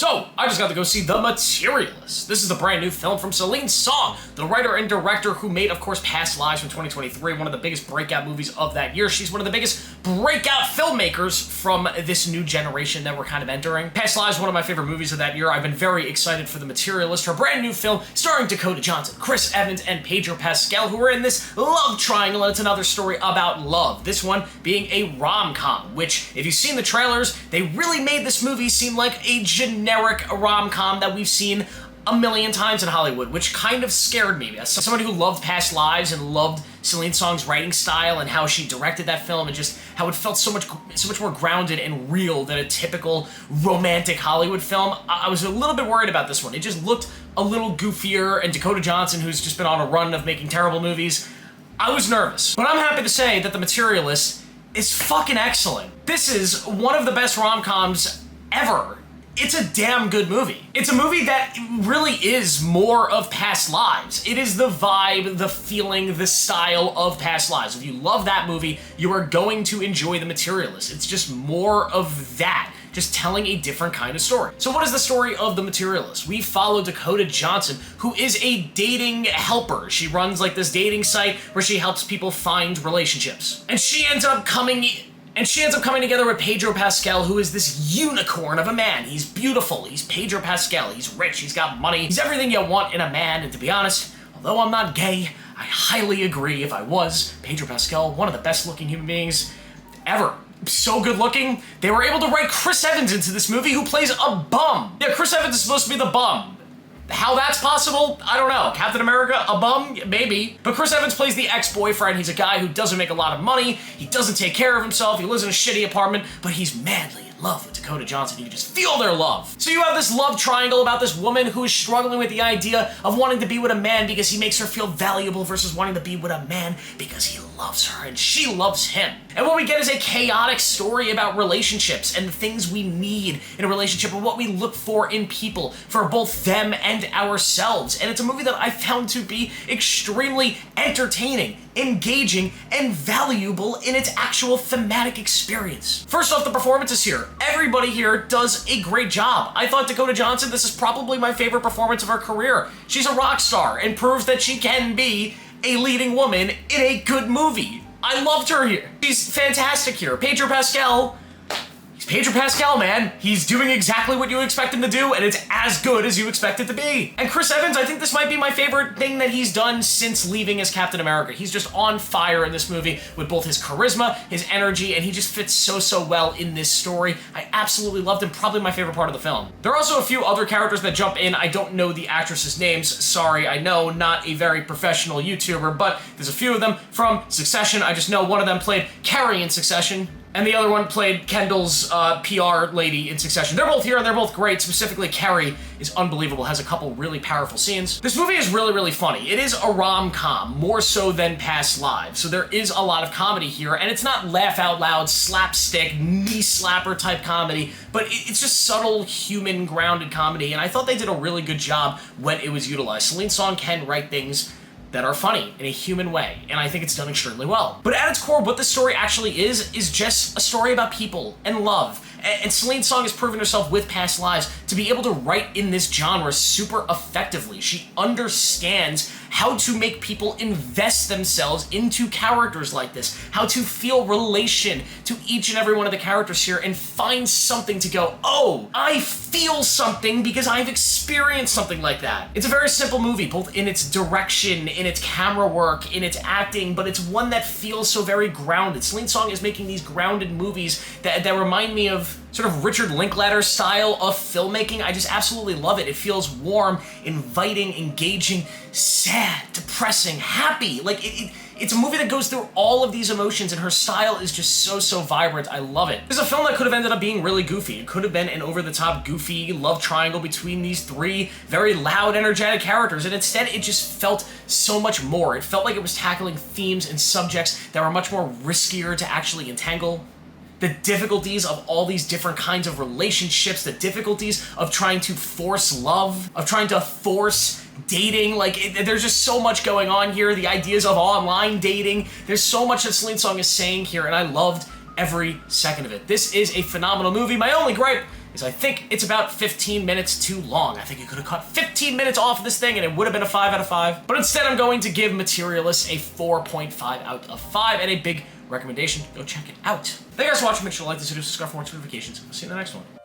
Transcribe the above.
So, I just got to go see The Materialists. This is the brand new film from Celine Song, the writer and director who made, of course, Past Lives from 2023, one of the biggest breakout movies of that year. She's one of the biggest breakout filmmakers from this new generation that we're kind of entering. Past Lives, one of my favorite movies of that year. I've been very excited for The Materialist, her brand new film starring Dakota Johnson, Chris Evans, and Pedro Pascal, who are in this love triangle, and it's another story about love. This one being a rom-com, which, if you've seen the trailers, they really made this movie seem like a generic rom-com that we've seen a million times in Hollywood, which kind of scared me. As somebody who loved Past Lives and loved Celine Song's writing style and how she directed that film and just how it felt so much more grounded and real than a typical romantic Hollywood film, I was a little bit worried about this one. It just looked a little goofier, and Dakota Johnson, who's just been on a run of making terrible movies, I was nervous. But I'm happy to say that The Materialist is fucking excellent. This is one of the best rom-coms ever. It's a damn good movie. It's a movie that really is more of Past Lives. It is the vibe, the feeling, the style of Past Lives. If you love that movie, you are going to enjoy The Materialist. It's just more of that, just telling a different kind of story. So what is the story of The Materialist? We follow Dakota Johnson, who is a dating helper. She runs like this dating site where she helps people find relationships. And she ends up coming together with Pedro Pascal, who is this unicorn of a man. He's beautiful, he's Pedro Pascal, he's rich, he's got money, he's everything you want in a man, and to be honest, although I'm not gay, I highly agree. If I was, Pedro Pascal, one of the best looking human beings ever. So good looking, they were able to write Chris Evans into this movie, who plays a bum. Yeah, Chris Evans is supposed to be the bum. How that's possible, I don't know. Captain America, a bum? Maybe. But Chris Evans plays the ex-boyfriend. He's a guy who doesn't make a lot of money, he doesn't take care of himself, he lives in a shitty apartment, but he's madly in love with Dakota Johnson. You can just feel their love. So you have this love triangle about this woman who is struggling with the idea of wanting to be with a man because he makes her feel valuable versus wanting to be with a man because he loves her and she loves him. And what we get is a chaotic story about relationships and the things we need in a relationship and what we look for in people for both them and ourselves. And it's a movie that I found to be extremely entertaining, engaging, and valuable in its actual thematic experience. First off, the performances here. Everybody here does a great job. I thought Dakota Johnson, this is probably my favorite performance of her career. She's a rock star and proves that she can be a leading woman in a good movie. I loved her here. She's fantastic here. Pedro Pascal, he's Pedro Pascal, man. He's doing exactly what you expect him to do, and it's as good as you expect it to be. And Chris Evans, I think this might be my favorite thing that he's done since leaving as Captain America. He's just on fire in this movie with both his charisma, his energy, and he just fits so well in this story. I absolutely loved him, probably my favorite part of the film. There are also a few other characters that jump in. I don't know the actresses' names. Sorry, I know, not a very professional YouTuber, but there's a few of them from Succession. I just know one of them played Carrie in Succession, and the other one played Kendall's PR lady in Succession. They're both here and they're both great. Specifically, Carrie is unbelievable, has a couple really powerful scenes. This movie is really funny. It is a rom-com, more so than Past Lives. So there is a lot of comedy here, and it's not laugh out loud, slapstick, knee slapper type comedy, but it's just subtle, human, grounded comedy, and I thought they did a really good job when it was utilized. Celine Song can write things that are funny in a human way, and I think it's done extremely well. But at its core, what this story actually is just a story about people and love. And Celine Song has proven herself with Past Lives to be able to write in this genre super effectively. She understands how to make people invest themselves into characters like this, how to feel relation to each and every one of the characters here and find something to go, oh, I feel something because I've experienced something like that. It's a very simple movie, both in its direction, in its camera work, in its acting, but it's one that feels so very grounded. Celine Song is making these grounded movies that remind me of sort of Richard Linklater style of filmmaking. I just absolutely love it. It feels warm, inviting, engaging, sad, depressing, happy. Like, it's a movie that goes through all of these emotions, and her style is just so vibrant. I love it. This is a film that could have ended up being really goofy. It could have been an over-the-top, goofy love triangle between these three very loud, energetic characters, and instead it just felt so much more. It felt like it was tackling themes and subjects that were much more riskier to actually entangle. The difficulties of all these different kinds of relationships, the difficulties of trying to force love, of trying to force dating. There's just so much going on here. The ideas of online dating. There's so much that Celine Song is saying here, and I loved every second of it. This is a phenomenal movie. My only gripe is is I think it's about 15 minutes too long. I think you could have cut 15 minutes off of this thing and it would have been a 5 out of 5. But instead, I'm going to give Materialists a 4.5 out of 5 and a big recommendation. Go check it out. Thank you guys for watching. Make sure to like this video, subscribe for more notifications. I'll see you in the next one.